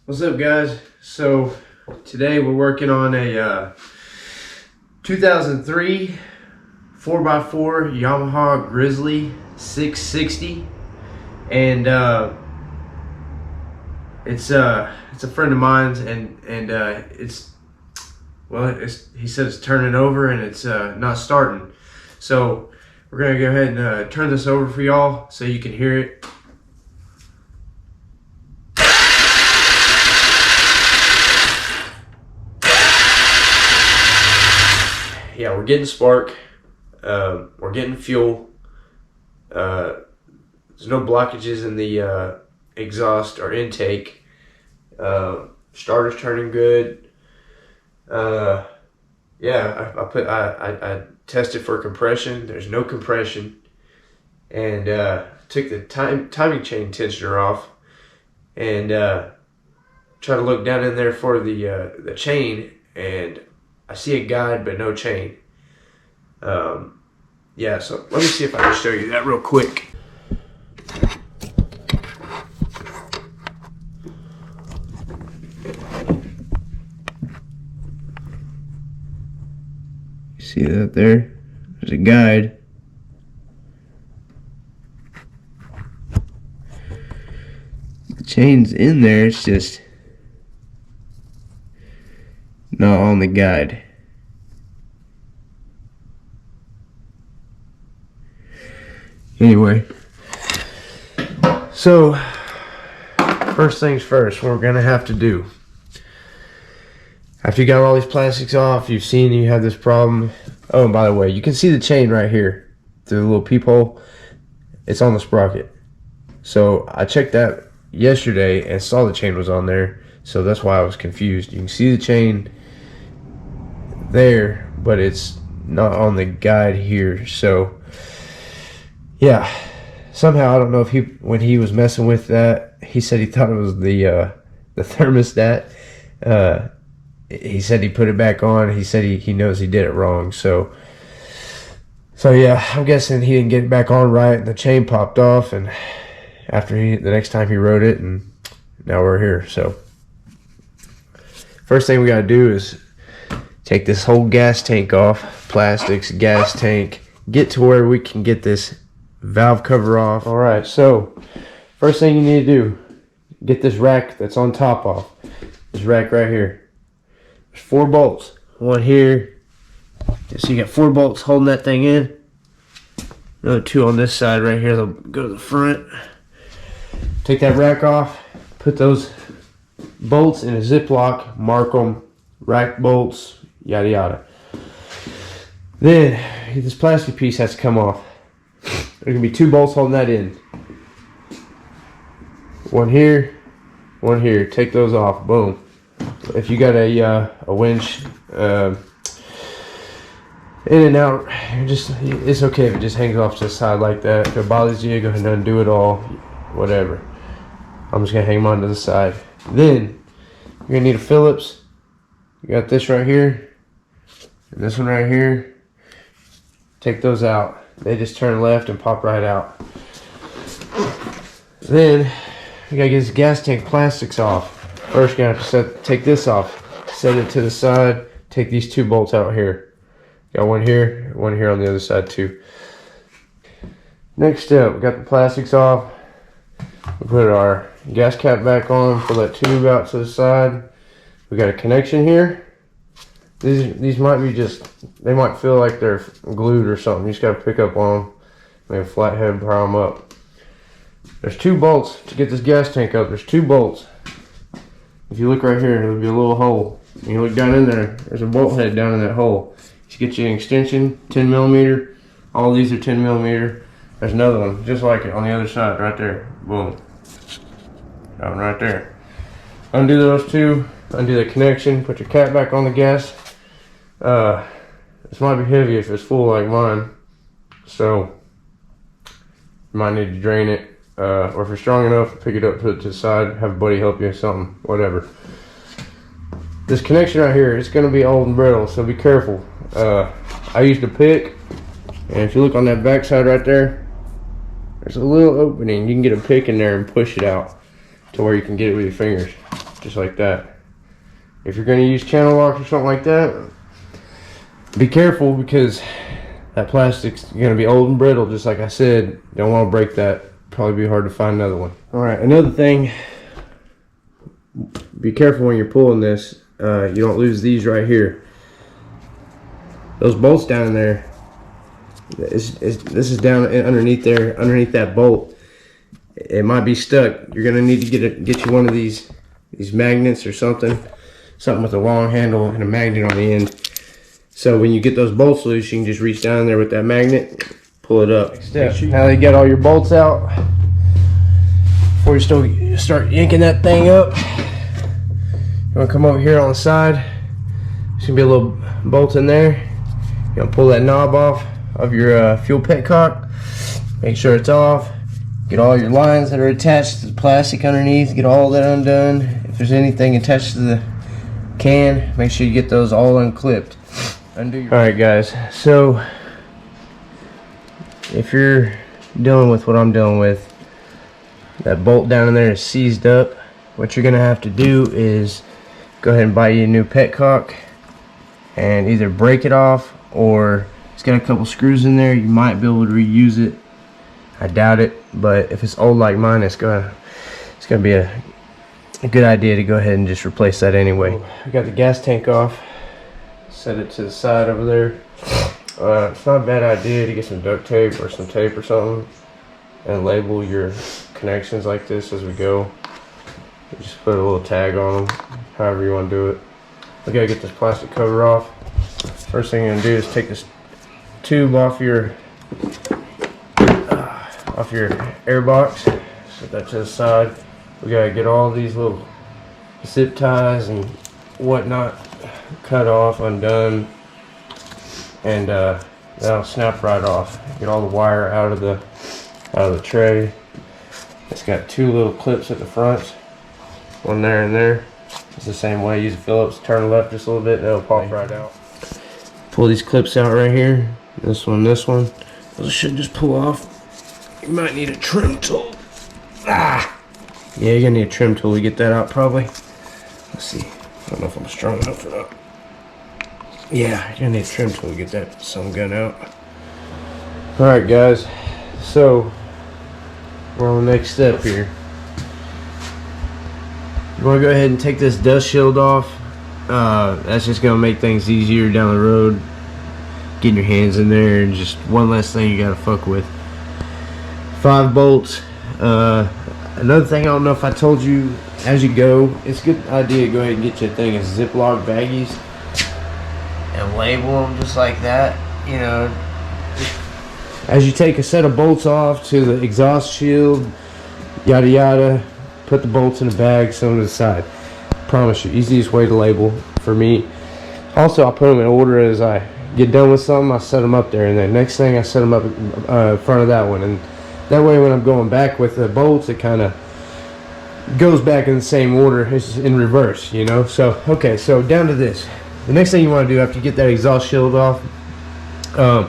What's up, guys? So today we're working on a 2003 4x4 Yamaha Grizzly 660, and it's a friend of mine's, and he said it's turning over and it's not starting. So we're gonna go ahead and turn this over for y'all so you can hear it. Yeah, we're getting spark, we're getting fuel, there's no blockages in the exhaust or intake, starter's turning good. Yeah, I tested for compression, there's no compression, and took the timing chain tensioner off and try to look down in there for the chain, and I see a guide but no chain. Yeah, so let me see if I can show you that real quick. You see that there? There's a guide. The chain's in there, it's just not on the guide. Anyway, so first things first, what we're gonna have to do, after you got all these plastics off, you've seen you have this problem. Oh, and by the way, you can see the chain right here through the little peephole. It's on the sprocket. So I checked that yesterday and saw the chain was on there, so that's why I was confused. You can see the chain there, but it's not on the guide here. So yeah, somehow, I don't know if when he was messing with that, he said he thought it was the thermostat. He said he put it back on. He said he knows he did it wrong. So yeah, I'm guessing he didn't get it back on right, and the chain popped off. And after the next time he rode it, and now we're here. So first thing we got to do is take this whole gas tank off, plastics, gas tank, get to where we can get this valve cover off. All right, so first thing you need to do, get this rack that's on top off. This rack right here. There's 4 bolts. One here. So you got 4 bolts holding that thing in. Another 2 on this side right here. They'll go to the front. Take that rack off. Put those bolts in a Ziploc. Mark them. Rack bolts. Yada yada. Then this plastic piece has to come off. There's gonna be 2 bolts holding that in. One here, one here. Take those off. Boom. If you got a winch in and out, it's okay if it just hangs off to the side like that. If it bothers you, go ahead and undo it all. Whatever. I'm just gonna hang them onto the side. Then you're gonna need a Phillips. You got this right here, and this one right here. Take those out. They just turn left and pop right out. Then you gotta get this gas tank plastics off. First, you're gonna have to take this off, set it to the side. Take these 2 bolts out here. Got one here on the other side too. Next step, we got the plastics off. We put our gas cap back on. Pull that tube out to the side. We got a connection here. These might be they might feel like they're glued or something. You just gotta pick up on them. Maybe a flathead, pry them up. There's 2 bolts to get this gas tank up. There's 2 bolts. If you look right here, there'll be a little hole. And you look down in there, there's a bolt head down in that hole. Just get you an extension, 10 millimeter. All these are 10 millimeter. There's another one, just like it, on the other side, right there. Boom. Got one right there. Undo those 2, undo the connection, put your cap back on the gas. This might be heavy if it's full like mine, so you might need to drain it, or if you're strong enough, pick it up, put it to the side, have a buddy help you or something, whatever. This connection right here, it's going to be old and brittle, so be careful. I used a pick, and if you look on that back side right there, there's a little opening. You can get a pick in there and push it out to where you can get it with your fingers. just like that. If you're going to use channel lock or something like that, be careful, because that plastic's going to be old and brittle, just like I said. Don't want to break that. Probably be hard to find another one. Alright, another thing, be careful when you're pulling this. You don't lose these right here. Those bolts down there, this is down underneath there, underneath that bolt. It might be stuck. You're going to need to get you one of these magnets or something with a long handle and a magnet on the end. So when you get those bolts loose, you can just reach down there with that magnet, pull it up. Next step. Now that you got all your bolts out, before you start yanking that thing up, you want to come over here on the side. There's going to be a little bolt in there. You're going to pull that knob off of your fuel petcock. Make sure it's off. Get all your lines that are attached to the plastic underneath. Get all that undone. If there's anything attached to the can, make sure you get those all unclipped. Alright guys, so if you're dealing with what I'm dealing with, that bolt down in there is seized up. What you're going to have to do is go ahead and buy you a new petcock and either break it off, or it's got a couple screws in there. You might be able to reuse it. I doubt it, but if it's old like mine, it's gonna be a good idea to go ahead and just replace that anyway. I got the gas tank off. Set it to the side over there. It's not a bad idea to get some duct tape or some tape or something and label your connections like this as we go. Just put a little tag on them, however you want to do it. We gotta get this plastic cover off. First thing you're gonna do is take this tube off your air box. Set that to the side. We gotta get all these little zip ties and whatnot cut off, undone, and that'll snap right off. Get all the wire out of the tray. It's got two little clips at the front, one there and there. It's the same way. Use a Phillips, turn left just a little bit, and it'll pop right out. Pull these clips out right here. This one. Those should just pull off. You might need a trim tool. Yeah, you're gonna need a trim tool to get that out probably. Let's see. I don't know if I'm strong enough for that. Yeah, you're gonna need a trim tool to get that sun gun out. Alright guys, so we're on the next step here. You wanna go ahead and take this dust shield off. That's just gonna make things easier down the road. Getting your hands in there, and just one less thing you gotta fuck with. 5 bolts. Another thing, I don't know if I told you, as you go, it's a good idea to go ahead and get your thing as Ziploc baggies and label them just like that. You know, as you take a set of bolts off to the exhaust shield, yada yada, put the bolts in a bag, set them to the side. Promise you, easiest way to label for me. Also, I put them in order. As I get done with something, I set them up there, and then next thing I set them up in front of that one, and that way when I'm going back with the bolts, it kind of goes back in the same order. It's in reverse, you know. So okay, so down to this. The next thing you want to do after you get that exhaust shield off, we're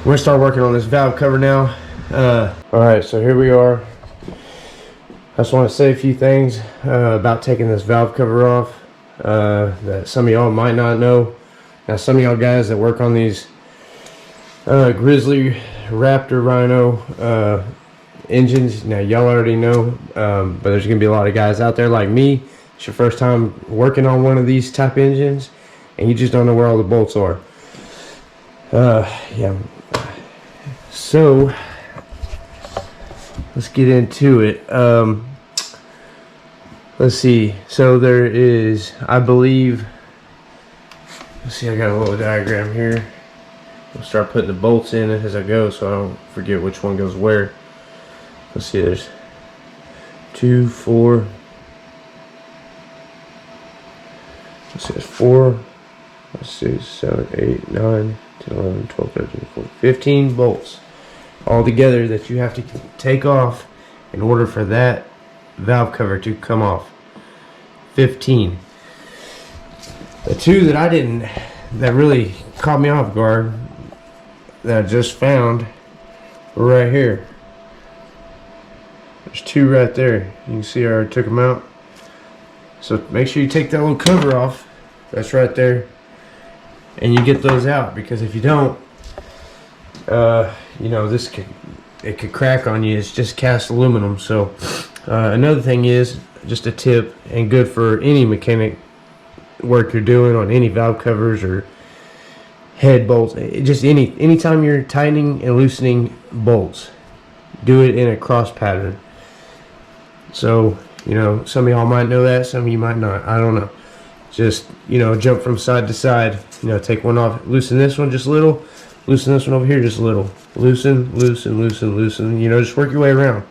gonna start working on this valve cover now. Alright, so here we are. I just want to say a few things about taking this valve cover off that some of y'all might not know. Now, some of y'all guys that work on these Grizzly, Raptor, Rhino engines, now y'all already know, but there's gonna be a lot of guys out there like me. It's your first time working on one of these type engines, and you just don't know where all the bolts are. Yeah. So let's get into it. Let's see. So there is, I believe. Let's see. I got a little diagram here. I'll start putting the bolts in as I go, so I don't forget which one goes where. Let's see. There's 2, 4. Let's see. There's 4. Let's see. 7, 8, 9, 10, 11, 12, 13, 14, 15 bolts all together that you have to take off in order for that valve cover to come off. 15. The two that really caught me off guard, that I just found, were right here. There's 2 right there. You can see I already took them out. So make sure you take that little cover off. That's right there. And you get those out, because if you don't, you know, it could crack on you. It's just cast aluminum. So another thing is, just a tip, and good for any mechanic work you're doing on any valve covers or head bolts, just anytime you're tightening and loosening bolts, do it in a cross pattern. So, you know, some of y'all might know that, some of you might not, I don't know. Just, you know, jump from side to side, you know, take one off, loosen this one just a little, loosen this one over here just a little, loosen, loosen, loosen, loosen, you know, just work your way around.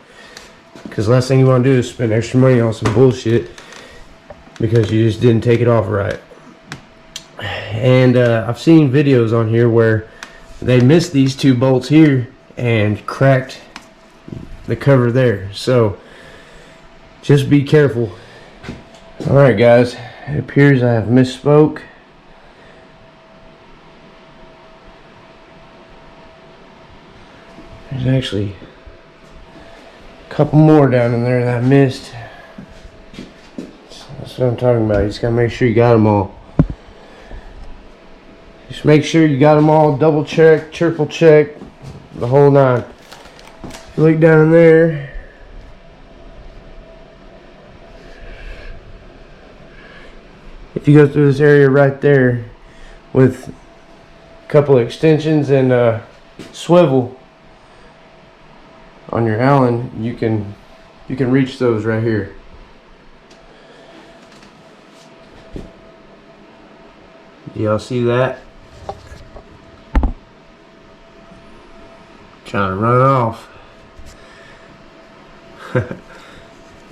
Because the last thing you want to do is spend extra money on some bullshit because you just didn't take it off right. And I've seen videos on here where they missed these two bolts here and cracked the cover there. So just be careful. Alright guys, it appears I have misspoke. There's actually a couple more down in there that I missed. That's what I'm talking about. You just gotta make sure you got them all. Just make sure you got them all, double check, triple check, the whole nine. If you look down in there, if you go through this area right there with a couple of extensions and a swivel on your Allen, you can reach those right here. Y'all see that? Trying to run off.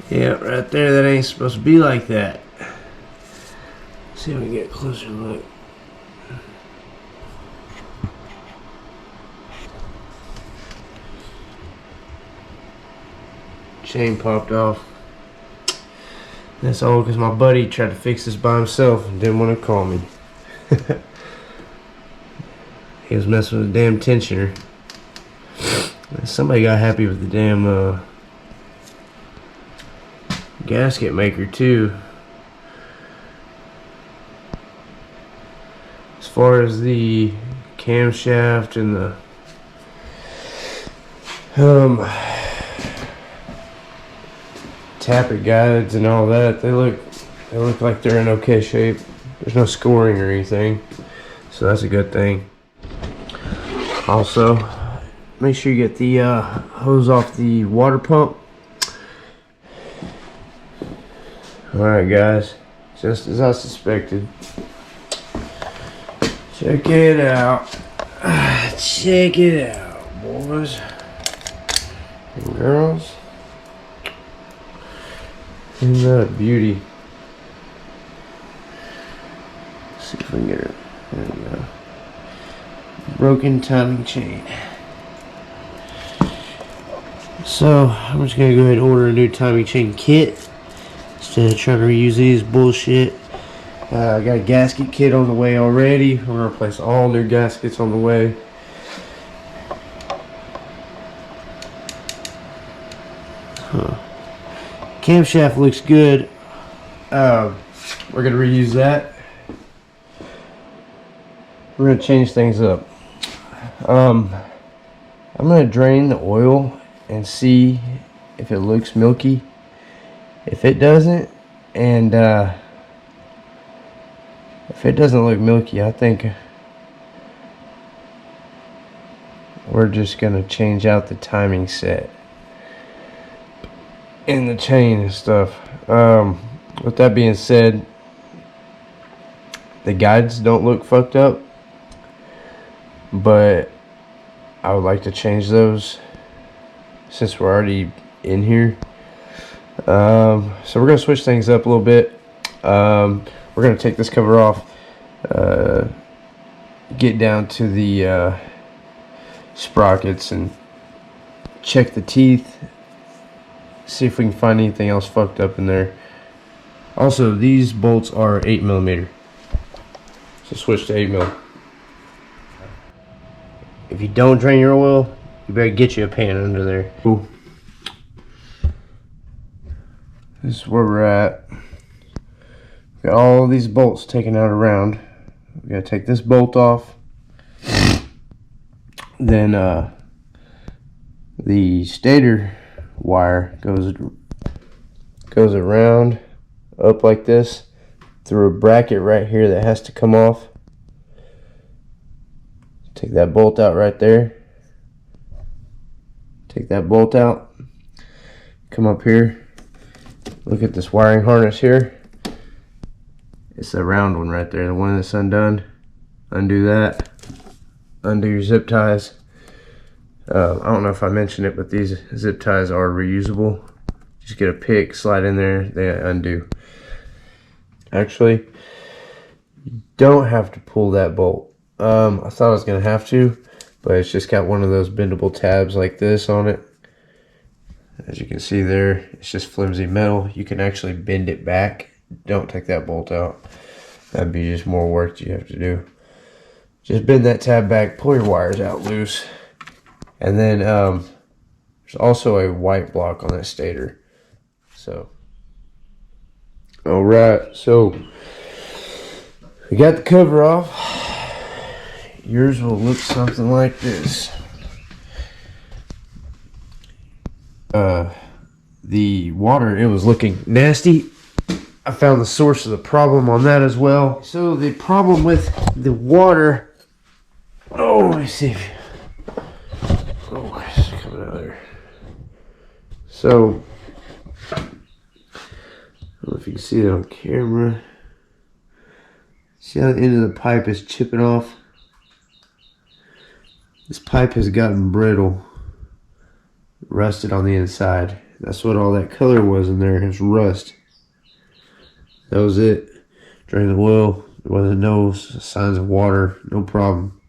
Yeah, right there, that ain't supposed to be like that. Let's see if we can get a closer look. Chain popped off. That's all because my buddy tried to fix this by himself and didn't want to call me. He was messing with the damn tensioner. Somebody got happy with the damn gasket maker too. As far as the camshaft and the tappet guides and all that, they look like they're in okay shape. There's no scoring or anything, so that's a good thing. Also, make sure you get the hose off the water pump. Alright guys, just as I suspected. Check it out. Check it out, boys and girls. Isn't that a beauty? Let's see if we can get her. There we go. Broken timing chain. So I'm just gonna go ahead and order a new timing chain kit instead of trying to reuse these bullshit. I got a gasket kit on the way already. We're gonna replace all new gaskets on the way. Camshaft looks good. We're gonna reuse that. We're gonna change things up. I'm gonna drain the oil and see if it looks milky. If it doesn't, and if it doesn't look milky, I think we're just gonna change out the timing set and the chain and stuff. With that being said, the guides don't look fucked up, but I would like to change those since we're already in here. So we're gonna switch things up a little bit. We're gonna take this cover off, get down to the sprockets and check the teeth, see if we can find anything else fucked up in there. Also, these bolts are 8mm, so switch to 8mm. If you don't drain your oil, you better get you a pan under there. Ooh. This is where we're at. got all these bolts taken out around. We gotta take this bolt off. Then the stator wire goes around up like this through a bracket right here that has to come off. Take that bolt out right there. Take that bolt out. Come up here. Look at this wiring harness here. It's the round one right there, the one that's undone. Undo that. Undo your zip ties. I don't know if I mentioned it, but these zip ties are reusable. Just get a pick, slide in there, they undo. Actually, you don't have to pull that bolt. I thought I was going to have to, but it's just got one of those bendable tabs like this on it. As you can see there, it's just flimsy metal. You can actually bend it back. Don't take that bolt out. That'd be just more work you have to do. Just bend that tab back, pull your wires out loose. And then there's also a white block on that stator. So, alright, so we got the cover off. Yours will look something like this. The water, it was looking nasty. I found the source of the problem on that as well. So the problem with the water, let me see. It's coming out there. So, I don't know if you can see that on camera. See how the end of the pipe is chipping off? This pipe has gotten brittle, rusted on the inside. That's what all that color was in there, is rust. That was it. Drained the oil. There wasn't no signs of water, no problem.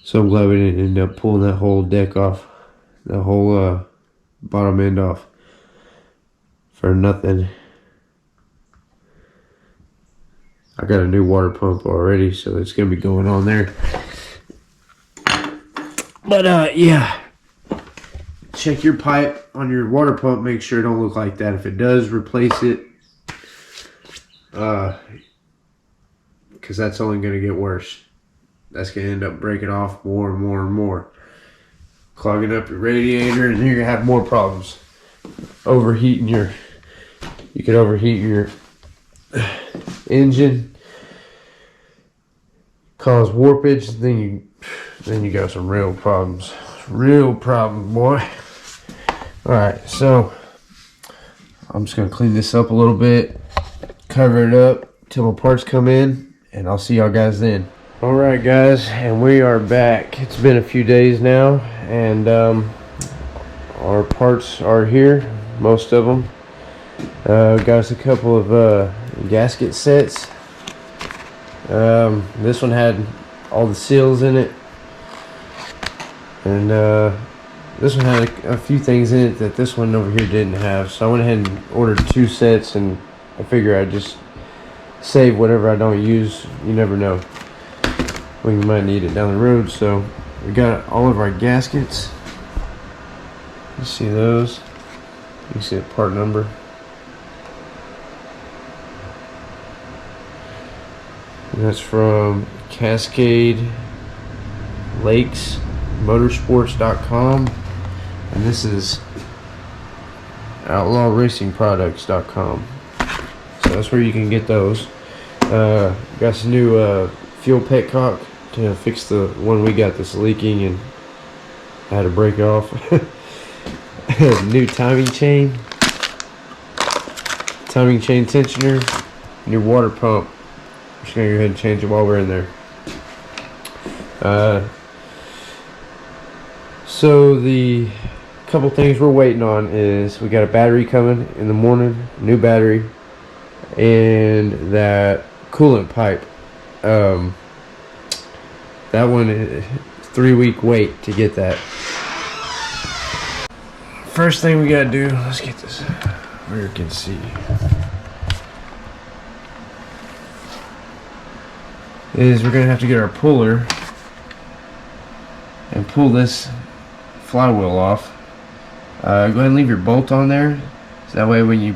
So I'm glad we didn't end up pulling that whole deck off, the whole bottom end off for nothing. I got a new water pump already, so it's gonna be going on there. But yeah, check your pipe on your water pump. Make sure it don't look like that. If it does, replace it. Because that's only going to get worse. That's going to end up breaking off more and more and more, clogging up your radiator, and you're going to have more problems. Overheating you could overheat your engine, cause warpage, then you got some real problems. Real problem, boy. Alright, so I'm just going to clean this up a little bit, cover it up till my parts come in, and I'll see y'all guys then. Alright guys, and we are back. It's been a few days now, and our parts are here, most of them. Got us a couple of gasket sets. This one had all the seals in it, and this one had a few things in it that this one over here didn't have. So I went ahead and ordered 2 sets, and I figure I'd just save whatever I don't use. You never know, we might need it down the road. So we got all of our gaskets. You see those? You see the part number. And that's from Cascade Lakes Motorsports.com, and this is outlawracingproducts.com. So that's where you can get those. Got some new fuel petcock to fix the one we got that's leaking and had to break it off. New timing chain tensioner, new water pump. I'm just gonna go ahead and change it while we're in there. So the couple things we're waiting on is we got a battery coming in the morning, new battery, and that coolant pipe. That one is 3-week wait to get that. First thing we gotta do, let's get this where you can see, is we're gonna have to get our puller and pull this flywheel off. Go ahead and leave your bolt on there, so that way when you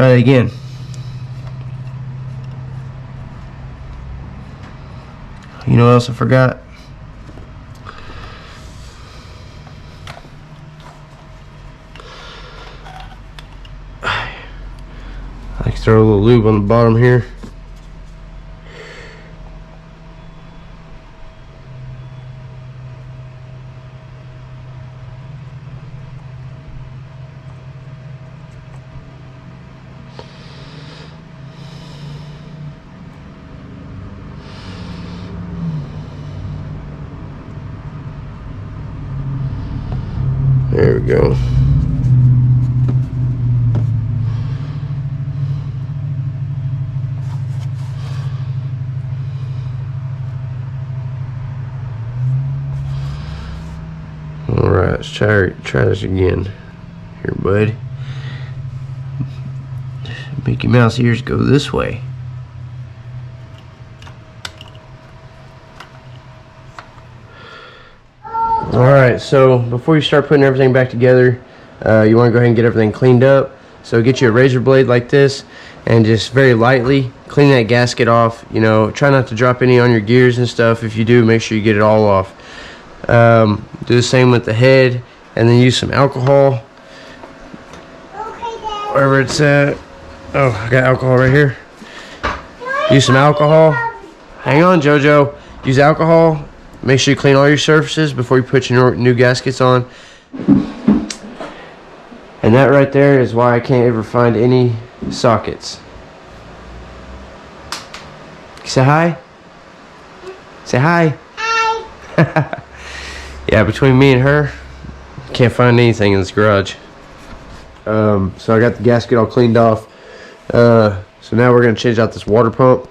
try that again. You know what else I forgot? I like to throw a little lube on the bottom here. There we go. Alright, let's try this again. Here, bud. Mickey Mouse ears go this way. Alright, so before you start putting everything back together, you want to go ahead and get everything cleaned up. So get you a razor blade like this and just very lightly clean that gasket off. You know, try not to drop any on your gears and stuff. If you do, make sure you get it all off. Do the same with the head, and then use some alcohol wherever it's at. Oh, I got alcohol right here. Use some alcohol. Hang on, JoJo. Use alcohol. Make sure you clean all your surfaces before you put your new gaskets on. And that right there is why I can't ever find any sockets. Say hi. Say hi. Hi. Yeah, between me and her, can't find anything in this garage. So I got the gasket all cleaned off. So now we're going to change out this water pump.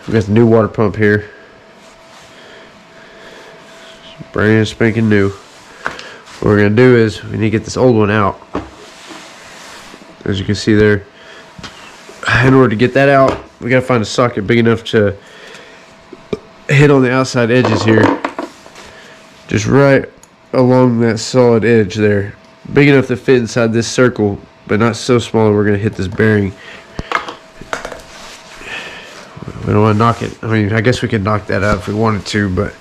We got the new water pump here. Brand spanking new. What we're going to do is we need to get this old one out. As you can see there. In order to get that out, we got to find a socket big enough to hit on the outside edges here. Just right along that solid edge there. Big enough to fit inside this circle, but not so small that we're going to hit this bearing. We don't want to knock it. I mean, I guess we could knock that out if we wanted to, but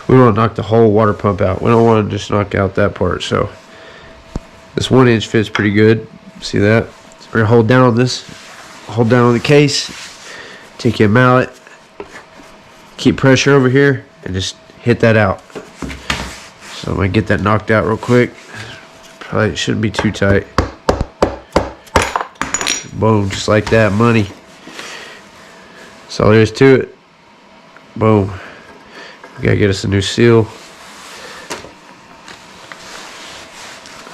we don't want to knock the whole water pump out. We don't want to just knock out that part. So this 1 inch fits pretty good. See that? So we're going to hold down on this. Hold down on the case. Take your mallet. Keep pressure over here and just hit that out. So I'm going to get that knocked out real quick. Probably shouldn't be too tight. Boom, just like that, money. That's all there is to it. Boom. We gotta get us a new seal.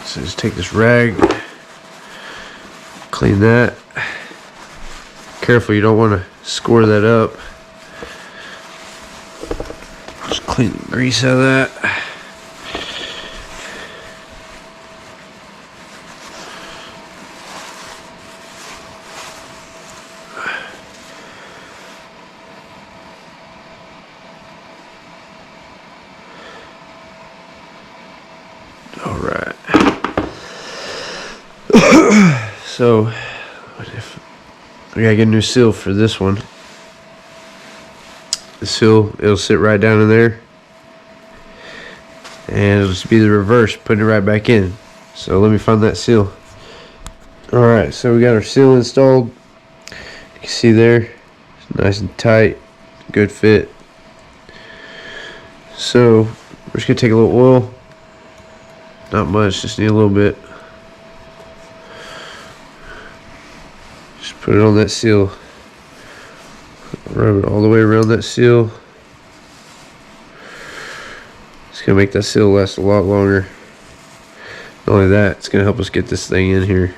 So just take this rag, clean that. Careful, you don't want to score that up. Just clean the grease out of that. Alright. So we gotta get a new seal for this one. The seal, it'll sit right down in there. And it'll just be the reverse, putting it right back in. So let me find that seal. Alright, so we got our seal installed. You can see there, it's nice and tight, good fit. So we're just gonna take a little oil. Not much, just need a little bit. Just put it on that seal. Rub it all the way around that seal. It's gonna make that seal last a lot longer. Not only that, it's gonna help us get this thing in here.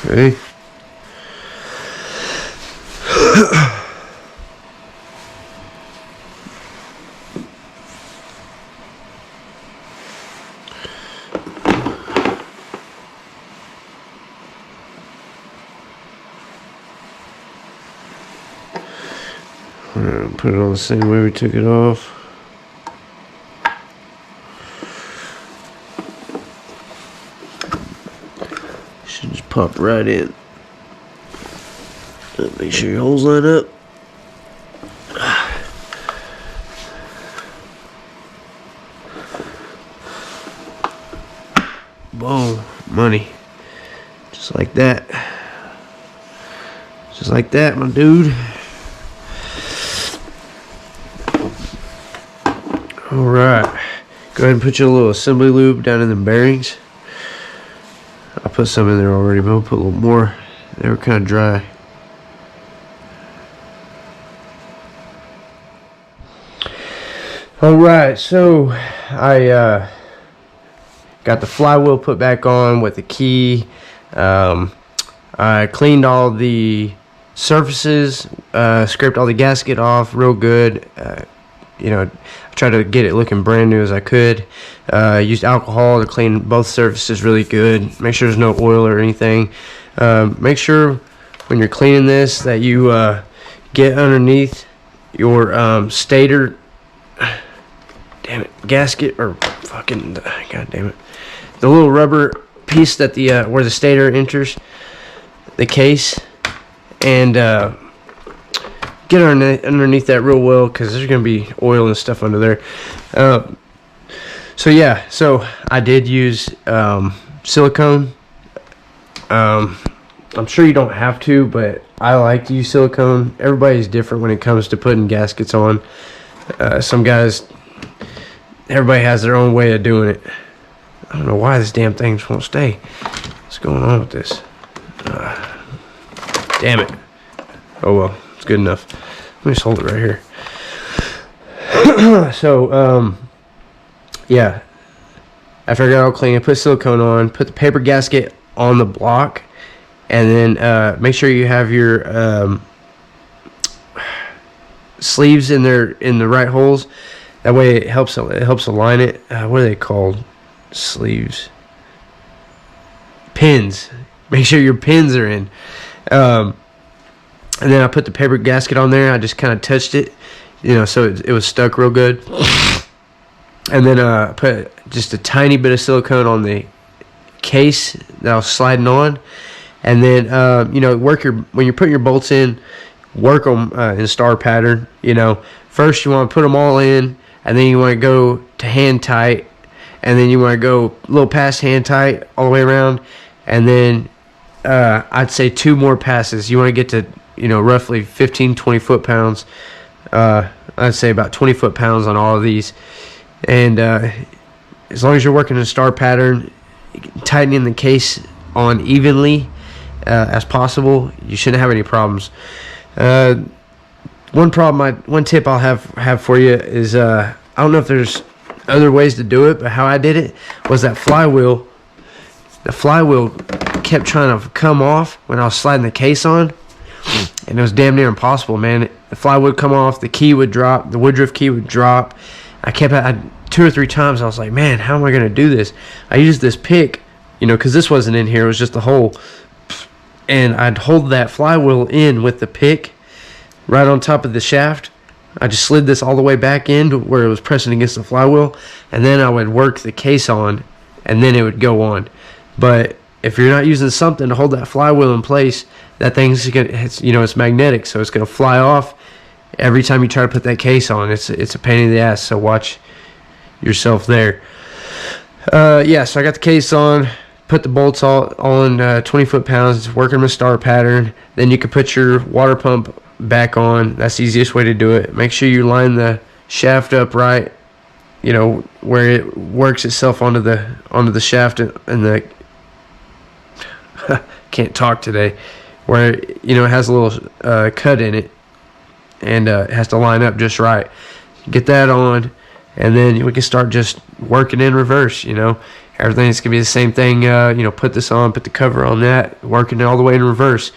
Okay. Put it on the same way we took it off. Should just pop right in. Make sure your holes line up. Boom, money. Just like that. Just like that, my dude. Alright. Go ahead and put your little assembly lube down in the bearings. I put some in there already, but we'll put a little more. They were kind of dry. Alright, so I got the flywheel put back on with the key. I cleaned all the surfaces, scraped all the gasket off real good. You know, I tried to get it looking brand new as I could. Used alcohol to clean both surfaces really good. Make sure there's no oil or anything. Make sure when you're cleaning this that you get underneath your stator, damn it, gasket, or fucking, god damn it, the little rubber piece that the where the stator enters the case, and get underneath that real well, because there's gonna be oil and stuff under there. So yeah, so I did use silicone. I'm sure you don't have to, but I like to use silicone. Everybody's different when it comes to putting gaskets on. Some guys, everybody has their own way of doing it. I don't know why this damn thing just won't stay. What's going on with this? Damn it. Oh well, it's good enough. Let me just hold it right here. So, yeah. After I got all clean, I put silicone on, put the paper gasket on the block, and then make sure you have your sleeves in the right holes. That way it helps align it. What are they called? Sleeves. Pins. Make sure your pins are in. And then I put the paper gasket on there. I just kind of touched it, you know, so it was stuck real good. And then I put just a tiny bit of silicone on the case that I was sliding on. And then, you know, when you're putting your bolts in, work them in star pattern. You know, first you want to put them all in, and then you want to go to hand tight, and then you want to go a little past hand tight all the way around, and then I'd say 2 more passes. You want to get to, you know, roughly 15-20 foot-pounds. I'd say about 20 foot-pounds on all of these. And as long as you're working in a star pattern, tightening the case on evenly as possible, you shouldn't have any problems. One tip I'll have for you is, I don't know if there's other ways to do it, but how I did it was that flywheel. The flywheel kept trying to come off when I was sliding the case on, and it was damn near impossible, man. The flywheel would come off, the key would drop, the woodruff key would drop. I 2 or 3 times I was like, man, how am I gonna do this? I used this pick, you know, because this wasn't in here, it was just a hole, and I'd hold that flywheel in with the pick right on top of the shaft. I just slid this all the way back in to where it was pressing against the flywheel, and then I would work the case on, and then it would go on. But if you're not using something to hold that flywheel in place, that thing's it's magnetic, so it's gonna fly off every time you try to put that case on. It's a pain in the ass, so watch yourself there. Yeah, so I got the case on, put the bolts all on 20 foot-pounds, working the star pattern. Then you can put your water pump back on. That's the easiest way to do it. Make sure you line the shaft up right, you know, where it works itself onto the shaft and the can't talk today, where, you know, it has a little cut in it, and it has to line up just right. Get that on, and then we can start just working in reverse. You know, everything's gonna be the same thing. You know, put this on, put the cover on that, working it all the way in reverse.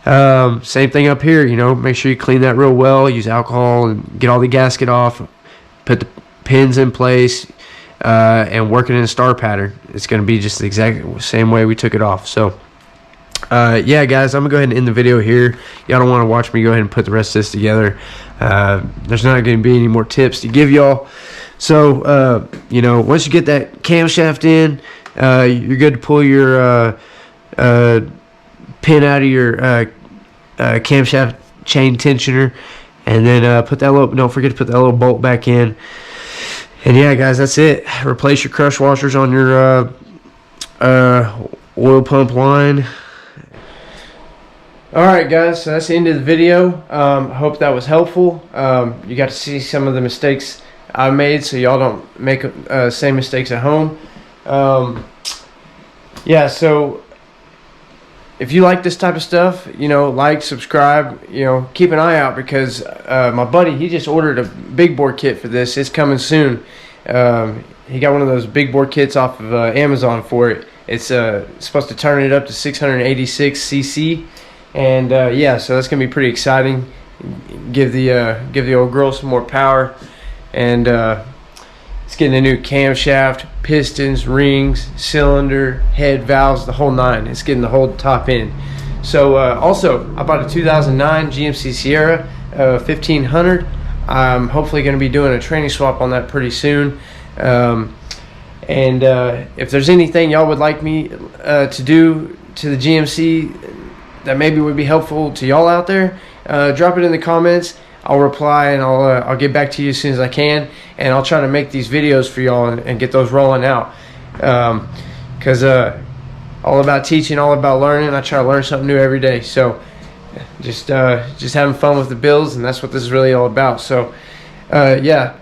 Same thing up here. You know, make sure you clean that real well. Use alcohol and get all the gasket off. Put the pins in place, and work it in a star pattern. It's gonna be just the exact same way we took it off. So Yeah, guys, I'm gonna go ahead and end the video here. Y'all don't want to watch me go ahead and put the rest of this together. There's not going to be any more tips to give y'all. So you know, once you get that camshaft in, you're good to pull your pin out of your camshaft chain tensioner, and then put that little. Don't forget to put that little bolt back in. And yeah, guys, that's it. Replace your crush washers on your oil pump line. Alright, guys, so that's the end of the video. I hope that was helpful. You got to see some of the mistakes I made, so y'all don't make same mistakes at home. Yeah, so if you like this type of stuff, you know, like, subscribe, you know, keep an eye out, because my buddy, he just ordered a big bore kit for this. It's coming soon. He got one of those big bore kits off of Amazon for it. It's supposed to turn it up to 686 cc. And yeah, so that's gonna be pretty exciting. Give the old girl some more power, and it's getting a new camshaft, pistons, rings, cylinder, head, valves, the whole nine. It's getting the whole top end. So also, I bought a 2009 GMC Sierra 1500. I'm hopefully gonna be doing a tranny swap on that pretty soon. And if there's anything y'all would like me to do to the GMC that maybe would be helpful to y'all out there, drop it in the comments. I'll reply, and I'll get back to you as soon as I can, and I'll try to make these videos for y'all and get those rolling out, because all about teaching, all about learning. I try to learn something new every day. So just having fun with the builds, and that's what this is really all about. So yeah,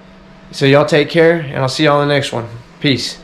so y'all take care, and I'll see y'all in the next one. Peace.